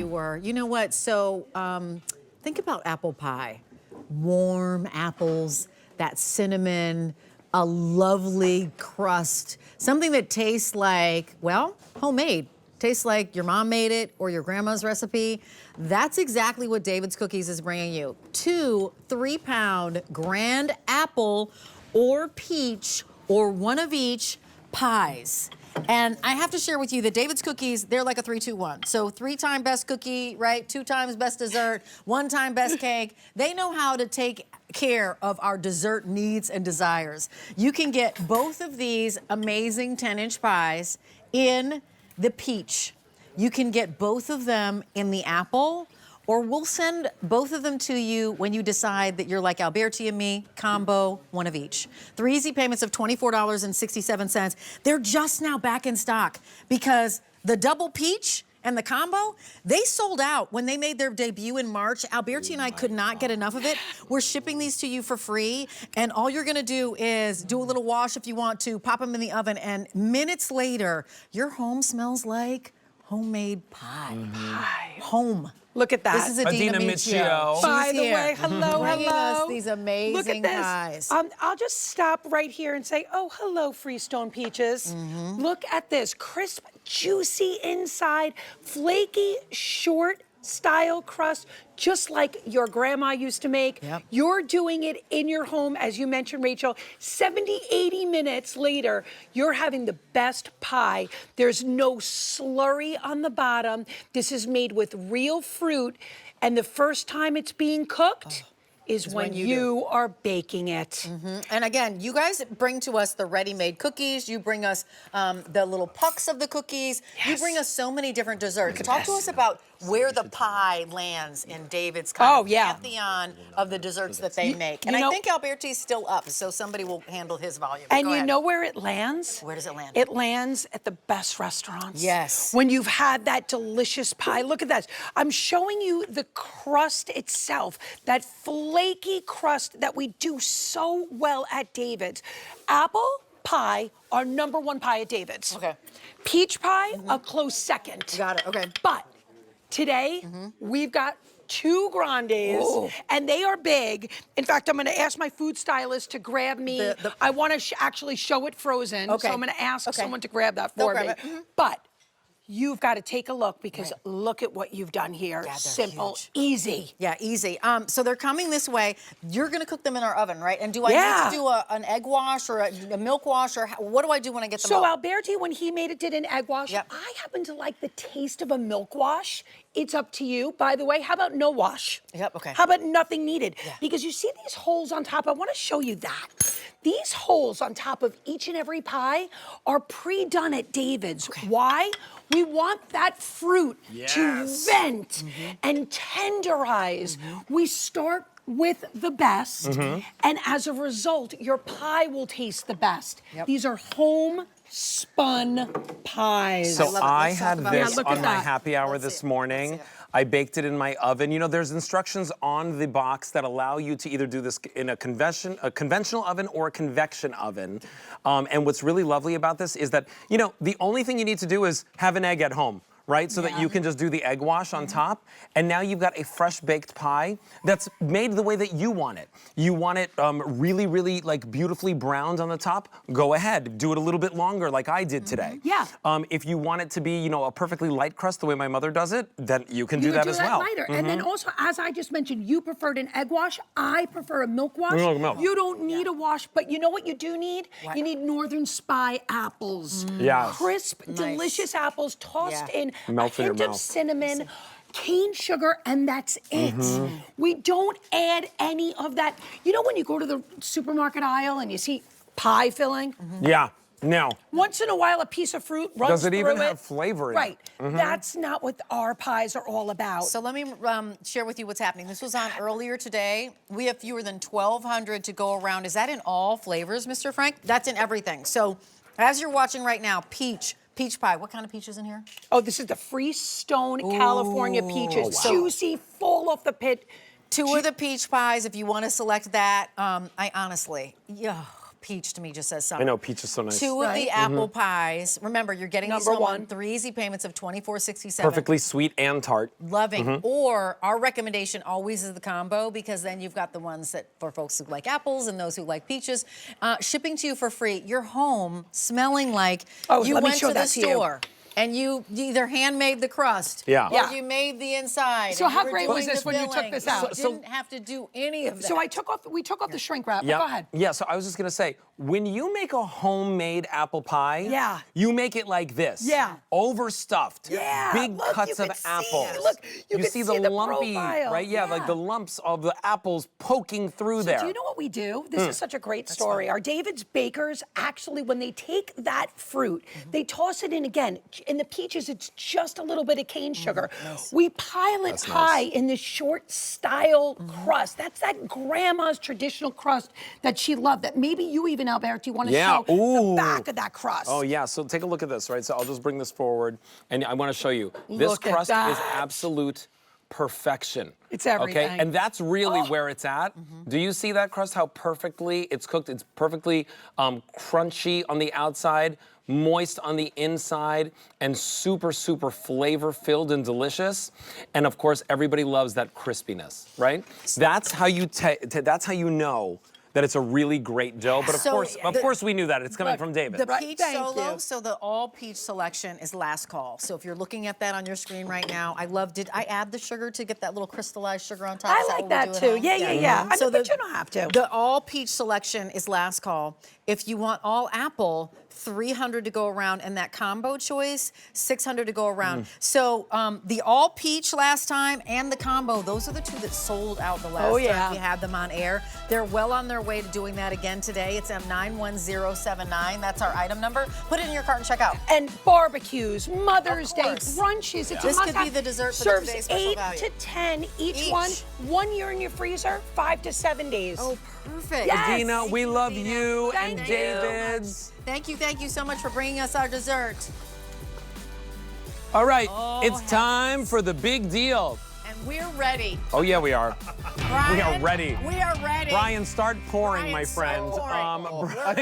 you were. You know what? So think about apple pie. Warm apples, that cinnamon, a lovely crust, something that tastes like, well, homemade. Tastes like your mom made it or your grandma's recipe. That's exactly what David's Cookies is bringing you. 2 3-pound Grande apple or peach or one of each pies. And I have to share with you that David's Cookies, they're like a 3-2-1. So 3-time best cookie, right? 2 times best dessert, 1-time best cake. They know how to take care of our dessert needs and desires. You can get both of these amazing 10-inch pies in the peach. You can get both of them in the apple, or we'll send both of them to you when you decide that you're like Alberti and me, combo, one of each. 3 easy payments of $24.67. They're just now back in stock because the double peach and the combo, they sold out when they made their debut in March. Alberti and I could not get enough of it. We're shipping these to you for free, and all you're gonna do is do a little wash if you want to, pop them in the oven, and minutes later, your home smells like homemade pie. Home. Look at that. This is Adina Miccio. By the way, hello, bringing hello. us these amazing Look at this. pies. I'll just stop right here and say, oh, hello, Freestone Peaches. Look at this, crisp, juicy inside, flaky, short style crust, just like your grandma used to make. You're doing it in your home, as you mentioned, Rachel. 70, 80 minutes later, you're having the best pie. There's no slurry on the bottom. This is made with real fruit, and the first time it's being cooked is when you are baking it. And again, you guys bring to us the ready-made cookies. You bring us the little pucks of the cookies. You bring us so many different desserts. Talk to us about where the pie lands in David's pantheon of the desserts that they make. And I think Alberti's still up, so somebody will handle his volume. And you know where it lands? Where does it land? It lands at the best restaurants. Yes. When you've had that delicious pie. Look at that. I'm showing you the crust itself, that flaky crust that we do so well at David's. Apple pie, our #1 pie at David's. Okay. Peach pie, a close second. Got it, okay. But today, we've got 2 Grandes, and they are big. In fact, I'm gonna ask my food stylist to grab me. I wanna actually show it frozen, so I'm gonna ask someone to grab that for me. But you've got to take a look because look at what you've done here. Simple, easy. Yeah, easy. So they're coming this way. You're going to cook them in our oven, right? And do I need to do an egg wash or a milk wash, or what do I do when I get them So out? Alberti, when he made it, did an egg wash. I happen to like the taste of a milk wash. It's up to you. By the way, how about no wash? How about nothing needed? Because you see these holes on top? I want to show you that. These holes on top of each and every pie are pre-done at David's. Why? We want that fruit to vent and tenderize. We start with the best, and as a result, your pie will taste the best. These are home-spun pies. So I had this on my happy hour this morning. I baked it in my oven. You know, there's instructions on the box that allow you to either do this in a conventional oven or a convection oven. And what's really lovely about this is that, you know, the only thing you need to do is have an egg at home, right? So that you can just do the egg wash on top. And now you've got a fresh baked pie that's made the way that you want it. You want it really, really like beautifully browned on the top? Go ahead, do it a little bit longer like I did today. If you want it to be, you know, a perfectly light crust the way my mother does it, then you can do that as well. Lighter. And then also, as I just mentioned, you preferred an egg wash. I prefer a milk wash. You don't need a wash, but you know what you do need? You need Northern Spy apples. Crisp, delicious apples tossed in a hint of cinnamon, cane sugar, and that's it. We don't add any of that. You know when you go to the supermarket aisle and you see pie filling? No. Once in a while, a piece of fruit runs Does it through even have flavor in it? That's not what our pies are all about. So let me share with you what's happening. This was on earlier today. We have fewer than 1,200 to go around. Is that in all flavors, Mr. Frank? That's in everything. So as you're watching right now, peach pie. What kind of peach is in here? Oh, this is the Freestone California peaches. Juicy, full off the pit. 2 of the peach pies, if you want to select that. I honestly, peach to me just says summer. I know, peach is so nice. Two of the apple pies. Remember, you're getting these Number home one. on 3 easy payments of $24.67. Perfectly sweet and tart. Loving. Or our recommendation always is the combo, because then you've got the ones that for folks who like apples and those who like peaches. Shipping to you for free. You're home smelling like you went to the store. And you either handmade the crust, or you made the inside. So how great was this when you took this out? You didn't have to do any of that. So we took off the shrink wrap. Go ahead. Yeah, so I was just gonna say, when you make a homemade apple pie, you make it like this. Overstuffed. Big cuts of apples. Look, you can see the lumpy, profile. right? Yeah, like the lumps of the apples poking through there. Do you know what we do? This is such a great story. Our David's bakers actually, when they take that fruit, they toss it in again. In the peaches, it's just a little bit of cane sugar. We pile it high in this short style crust. That's that grandma's traditional crust that she loved. That maybe you even, Alberto, want to show the back of that crust. Oh yeah, so take a look at this, right? So I'll just bring this forward, and I want to show you. This crust is absolute perfection. It's everything. Okay, and that's really where it's at. Do you see that crust, how perfectly it's cooked? It's perfectly crunchy on the outside, moist on the inside, and super, super flavor-filled and delicious. And of course, everybody loves that crispiness, right? That's how you that's how you know that it's a really great dough. But of course we knew that. It's coming from David. The peach solo, so the all peach selection is last call. So if you're looking at that on your screen right now, did I add the sugar to get that little crystallized sugar on top? I like that too. Yeah. I mean, but you don't have to. The all peach selection is last call. If you want all apple, 300 to go around, and that combo choice, 600 to go around. So the all peach last time and the combo, those are the two that sold out the last time we had them on air. They're well on their way to doing that again today. It's M91079. That's our item number. Put it in your cart and check out. And barbecues, Mother's Day, brunches. It's this could be the dessert for today's special value. Serves 8 to 10 each one. 1 year in your freezer, 5 to 7 days. Oh, perfect. Yes. Adina, we love you and Thank David's. Thank you so much for bringing us our dessert. All right, it's time for the big deal. And we're ready. Oh yeah, we are. Brian, we are ready. We are ready. Brian, start pouring, my friend. Start pouring. Brian,